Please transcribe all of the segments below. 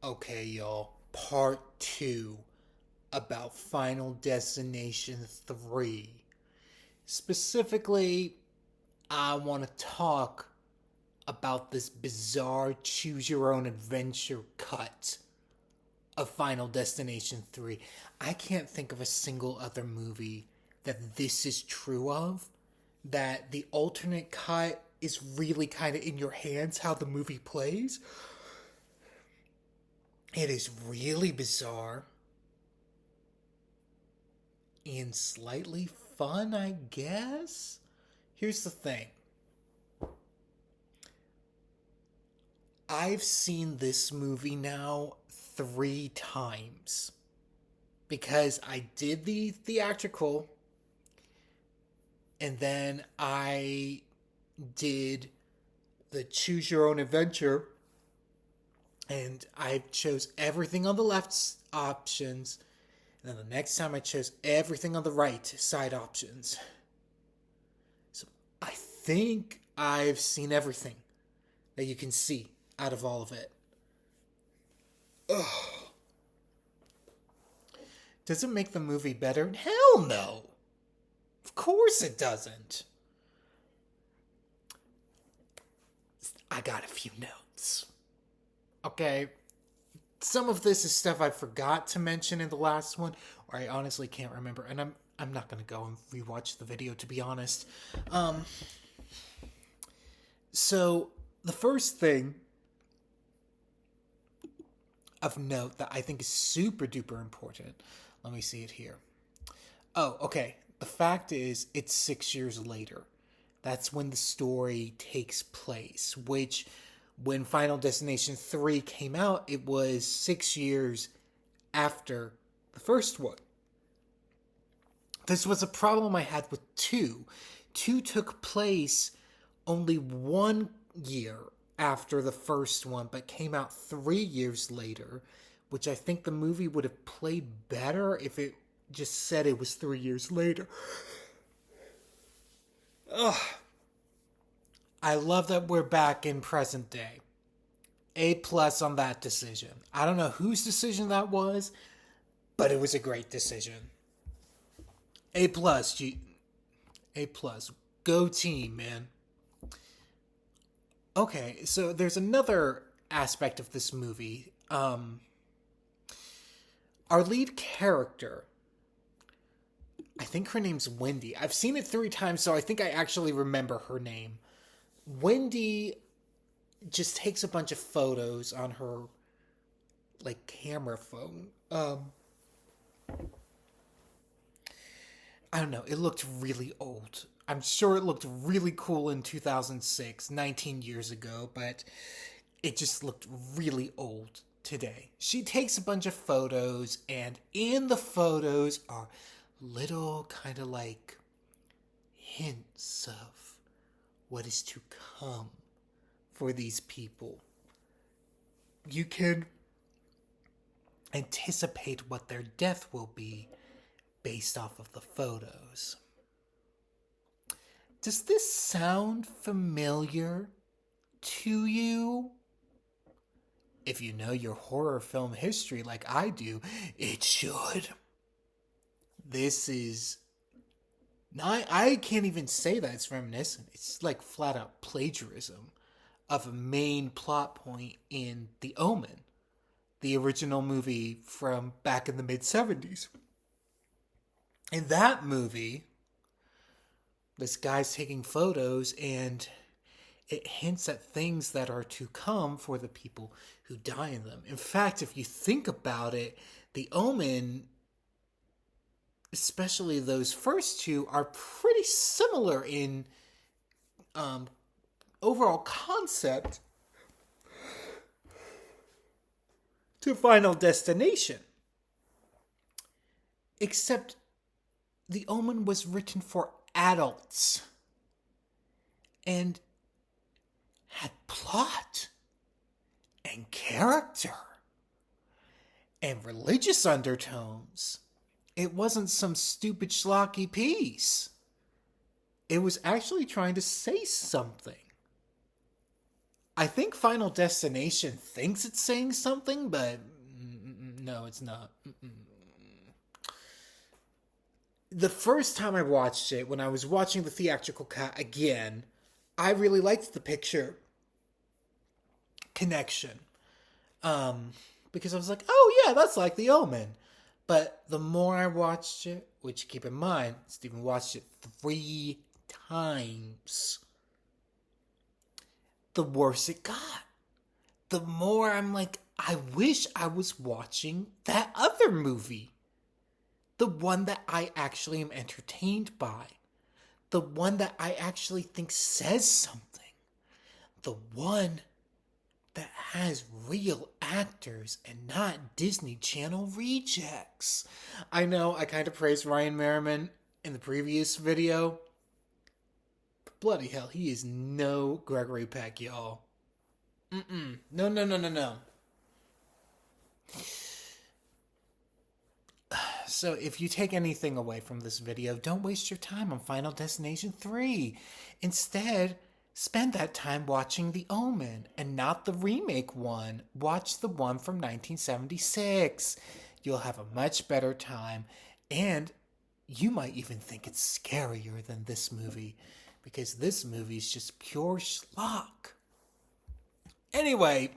Okay, y'all. Part 2 about Final Destination 3. Specifically, I want to talk about this bizarre choose your own adventure cut of Final Destination 3. I can't think of a single other movie that this is true of. That the alternate cut is really kind of in your hands how the movie plays. It is really bizarre and slightly fun, I guess. Here's the thing. I've seen this movie now 3 times because I did the theatrical and then I did the choose your own adventure and I chose everything on the left options. And then the next time I chose everything on the right side options. So I think I've seen everything that you can see out of all of it. Ugh. Does it make the movie better? Hell no. Of course it doesn't. I got a few notes. Okay. Some of this is stuff I forgot to mention in the last one, or I honestly can't remember, and I'm not gonna go and rewatch the video to be honest. So the first thing of note that I think is super duper important. Let me see it here. Oh, okay. The fact is, it's 6 years later. That's when the story takes place, which when Final Destination 3 came out, it was 6 years after the first one. This was a problem I had with 2. 2 took place only 1 year after the first one, but came out 3 years later, which I think the movie would have played better if it just said it was 3 years later. Ugh. I love that we're back in present day. A plus on that decision. I don't know whose decision that was, but it was a great decision. A plus, A plus. Go team, man. Okay, so there's another aspect of this movie. Our lead character, I think her name's Wendy. I've seen it 3 times, so I think I actually remember her name. Wendy just takes a bunch of photos on her, like, camera phone. I don't know. It looked really old. I'm sure it looked really cool in 2006, 19 years ago, but it just looked really old today. She takes a bunch of photos, and in the photos are little kind of like hints of what is to come for these people. You can anticipate what their death will be based off of the photos. Does this sound familiar to you? If you know your horror film history like I do, it should. This is... I can't even say that it's reminiscent. It's like flat out plagiarism of a main plot point in The Omen, the original movie from back in the mid-70s. In that movie, this guy's taking photos and it hints at things that are to come for the people who die in them. In fact, if you think about it, The Omen, especially those first 2, are pretty similar in overall concept to Final Destination. Except The Omen was written for adults and had plot and character and religious undertones. It wasn't some stupid schlocky piece. It was actually trying to say something. I think Final Destination thinks it's saying something, but no, it's not. The first time I watched it, when I was watching the theatrical cut again, I really liked the picture connection. Because I was like, oh yeah, that's like The Omen. But the more I watched it, which keep in mind, Stephen watched it 3 times, the worse it got. The more I'm like, I wish I was watching that other movie. The one that I actually am entertained by. The one that I actually think says something. The one that has real actors and not Disney Channel rejects. I know I kind of praised Ryan Merriman in the previous video, but bloody hell, he is no Gregory Peck, y'all. No, no, no, no, no. So if you take anything away from this video, don't waste your time on Final Destination 3. Instead, spend that time watching The Omen, and not the remake one. Watch the one from 1976. You'll have a much better time, and you might even think it's scarier than this movie, because this movie is just pure schlock. Anyway,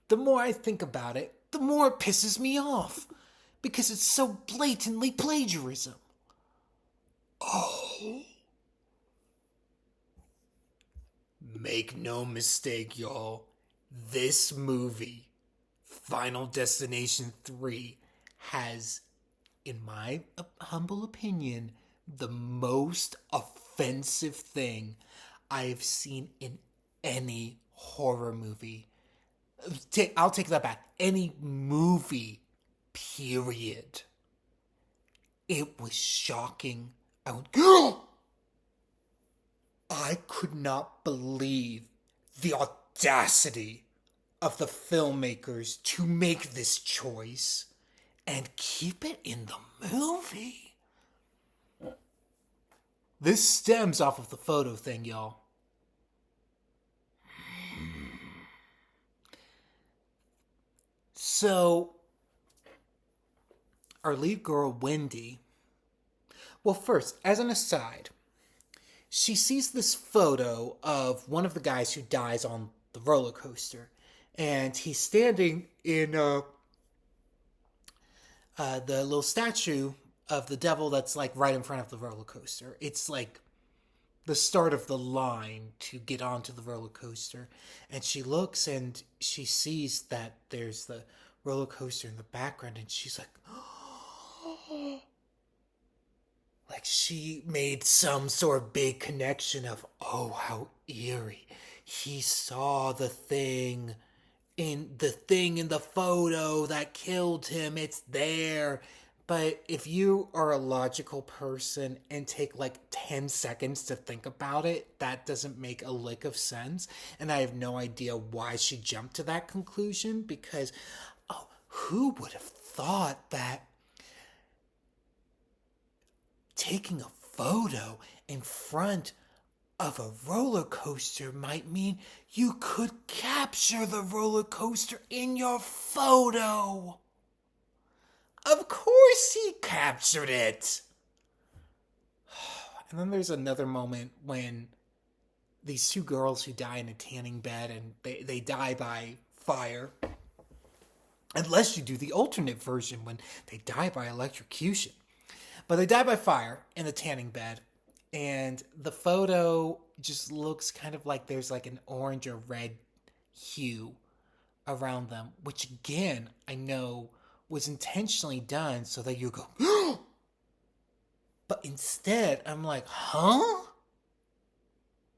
the more I think about it, the more it pisses me off, because it's so blatantly plagiarism. Oh. Make no mistake, y'all. This movie, Final Destination 3, has, in my humble opinion, the most offensive thing I've seen in any horror movie. I'll take that back. Any movie, period. It was shocking. I went, I could not believe the audacity of the filmmakers to make this choice and keep it in the movie. This stems off of the photo thing, y'all. So, our lead girl, Wendy, well, first, as an aside, she sees this photo of one of the guys who dies on the roller coaster, and he's standing in the little statue of the devil that's like right in front of the roller coaster. It's like the start of the line to get onto the roller coaster, and she looks and she sees that there's the roller coaster in the background, and she's like, oh. Like she made some sort of big connection of, oh, how eerie. He saw the thing in the photo that killed him. It's there. But if you are a logical person and take like 10 seconds to think about it, that doesn't make a lick of sense. And I have no idea why she jumped to that conclusion, because, oh, who would have thought that taking a photo in front of a roller coaster might mean you could capture the roller coaster in your photo? Of course he captured it. And then there's another moment when these two girls who die in a tanning bed, and they die by fire. Unless you do the alternate version when they die by electrocution. But they die by fire in the tanning bed, and the photo just looks kind of like there's like an orange or red hue around them, which again, I know was intentionally done so that you go, but instead, I'm like, huh?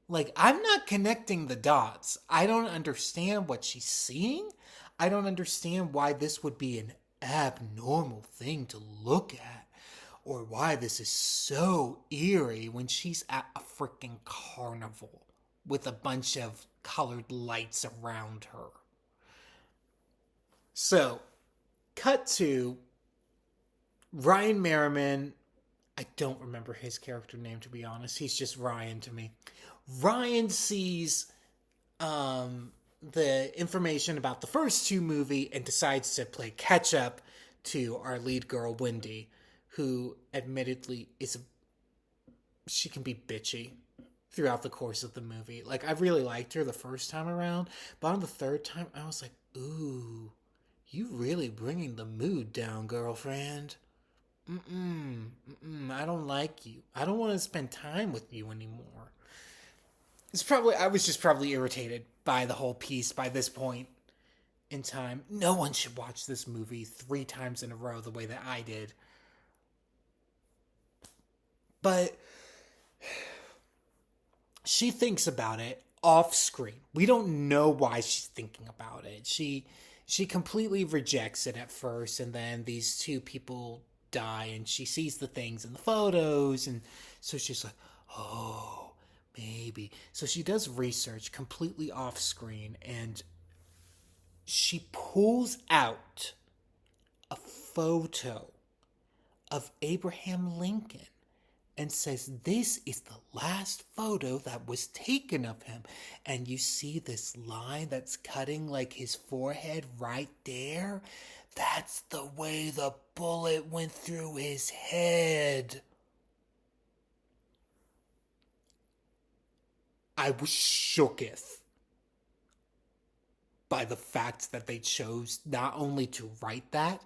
Like, I'm not connecting the dots. I don't understand what she's seeing. I don't understand why this would be an abnormal thing to look at. Or why this is so eerie when she's at a freaking carnival with a bunch of colored lights around her. So, cut to Ryan Merriman. I don't remember his character name, to be honest. He's just Ryan to me. Ryan sees the information about the first two movie and decides to play catch up to our lead girl Wendy, who admittedly she can be bitchy throughout the course of the movie. Like, I really liked her the first time around, but on the third time I was like, ooh, you really bringing the mood down, girlfriend. I don't like you. I don't want to spend time with you anymore. I was just probably irritated by the whole piece by this point in time. No one should watch this movie 3 times in a row the way that I did. But she thinks about it off screen. We don't know why she's thinking about it. She completely rejects it at first, and then these two people die, and she sees the things in the photos, and so she's like, oh, maybe. So she does research completely off screen, and she pulls out a photo of Abraham Lincoln and says, this is the last photo that was taken of him. And you see this line that's cutting like his forehead right there? That's the way the bullet went through his head. I was shooketh by the fact that they chose not only to write that,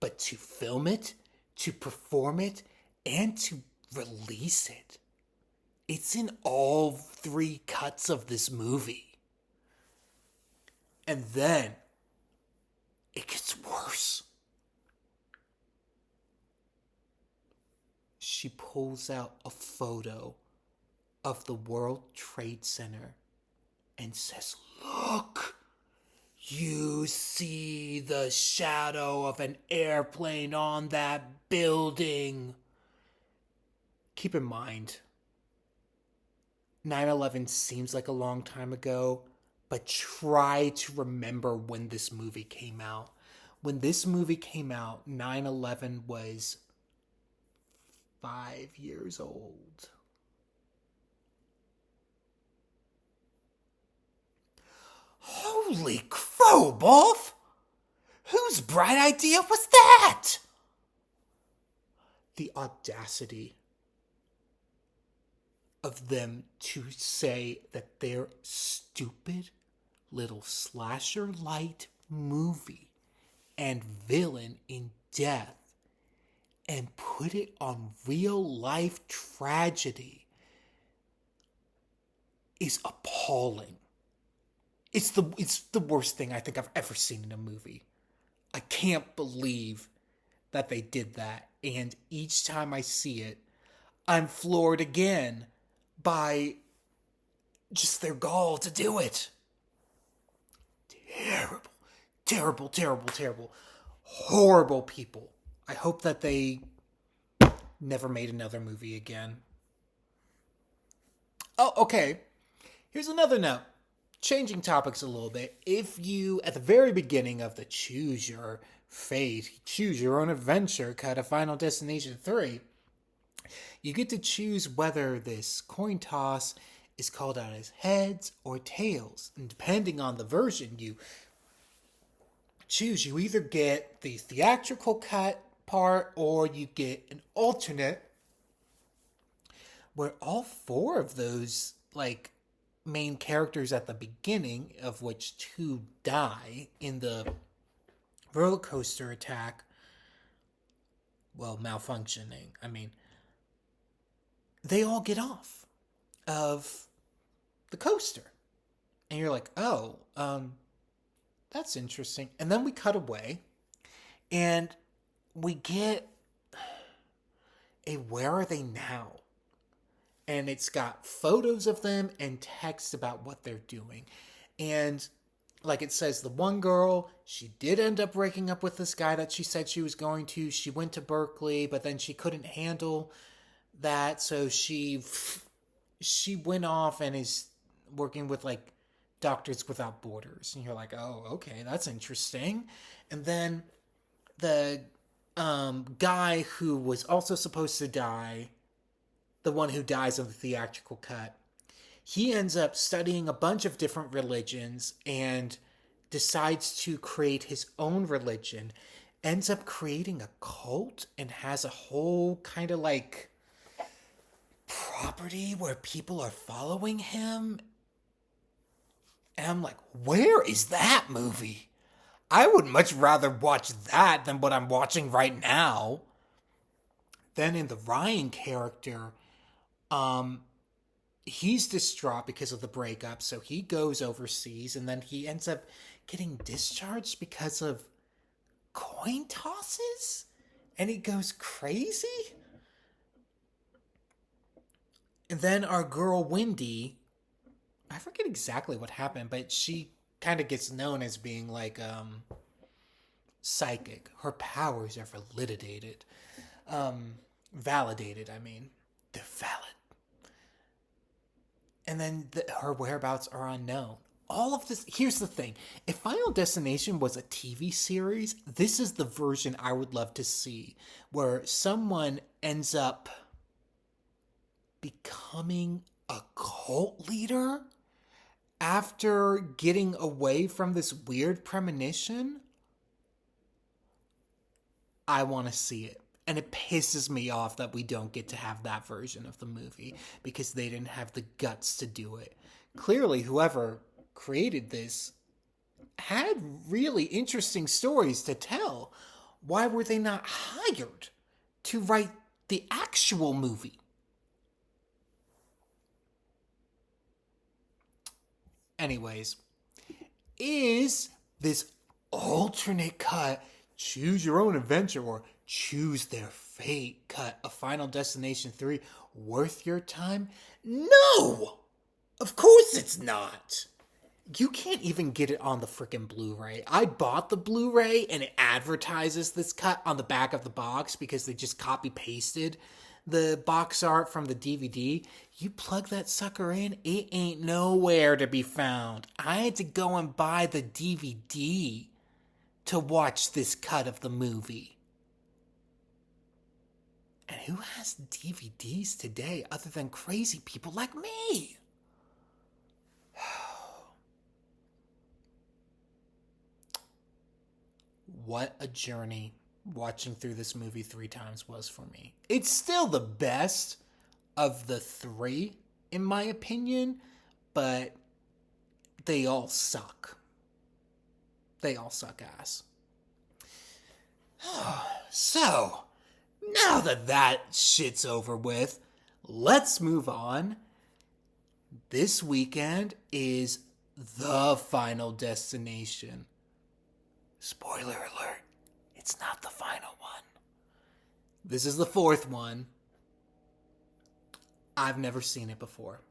but to film it, to perform it, and to release it. It's in all 3 cuts of this movie. And then it gets worse. She pulls out a photo of the World Trade Center and says, look, you see the shadow of an airplane on that building. Keep in mind, 9/11 seems like a long time ago, but try to remember when this movie came out. When this movie came out, 9/11 was 5 years old. Holy crowboff! Whose bright idea was that? The audacity of them to say that their stupid little slasher light movie and villain in death and put it on real life tragedy is appalling. It's the worst thing I think I've ever seen in a movie. I can't believe that they did that, and each time I see it, I'm floored again by just their gall to do it. Terrible, terrible, terrible, terrible, horrible people. I hope that they never made another movie again. Oh, okay. Here's another note. Changing topics a little bit. If you, at the very beginning of the Choose Your Fate, Choose Your Own Adventure cut of Final Destination 3, you get to choose whether this coin toss is called out as heads or tails. And depending on the version you choose, you either get the theatrical cut part or you get an alternate where all 4 of those, main characters at the beginning, of which 2 die in the roller coaster attack, malfunctioning. I mean, they all get off of the coaster. And you're like, oh, that's interesting. And then we cut away and we get a where are they now? And it's got photos of them and text about what they're doing. And like it says, the one girl, she did end up breaking up with this guy that she said she was going to. She went to Berkeley, but then she couldn't handle that. So she went off and is working with Doctors Without Borders. And you're like, oh, okay, that's interesting. And then the guy who was also supposed to die, the one who dies of the theatrical cut, he ends up studying a bunch of different religions and decides to create his own religion, ends up creating a cult and has a whole kind of like property where people are following him. And I'm like, where is that movie? I would much rather watch that than what I'm watching right now. Then in the Ryan character, he's distraught because of the breakup, so he goes overseas and then he ends up getting discharged because of coin tosses? And he goes crazy? And then our girl Wendy, I forget exactly what happened, but she kind of gets known as being like psychic. Her powers are validated. Validated, I mean. They're valid. And then her whereabouts are unknown. All of this, here's the thing. If Final Destination was a TV series, this is the version I would love to see, where someone ends up becoming a cult leader after getting away from this weird premonition. I want to see it. And it pisses me off that we don't get to have that version of the movie because they didn't have the guts to do it. Clearly, whoever created this had really interesting stories to tell. Why were they not hired to write the actual movie? Anyways, is this alternate cut, choose your own adventure or choose their fate cut of Final Destination 3 worth your time? No! Of course it's not. You can't even get it on the freaking Blu-ray. I bought the Blu-ray and it advertises this cut on the back of the box because they just copy-pasted the box art from the DVD. You plug that sucker in, it ain't nowhere to be found. I had to go and buy the DVD to watch this cut of the movie. And who has DVDs today other than crazy people like me? What a journey watching through this movie 3 times was for me. It's still the best of the 3, in my opinion, but they all suck. They all suck ass. So, now that shit's over with, let's move on. This weekend is the Final Destination. Spoiler alert, it's not the final one. This is the 4th one. I've never seen it before.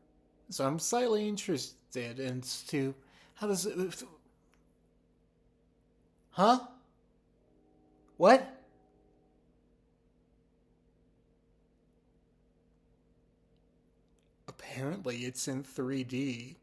So I'm slightly interested into how does it... Huh? What? Apparently it's in 3D.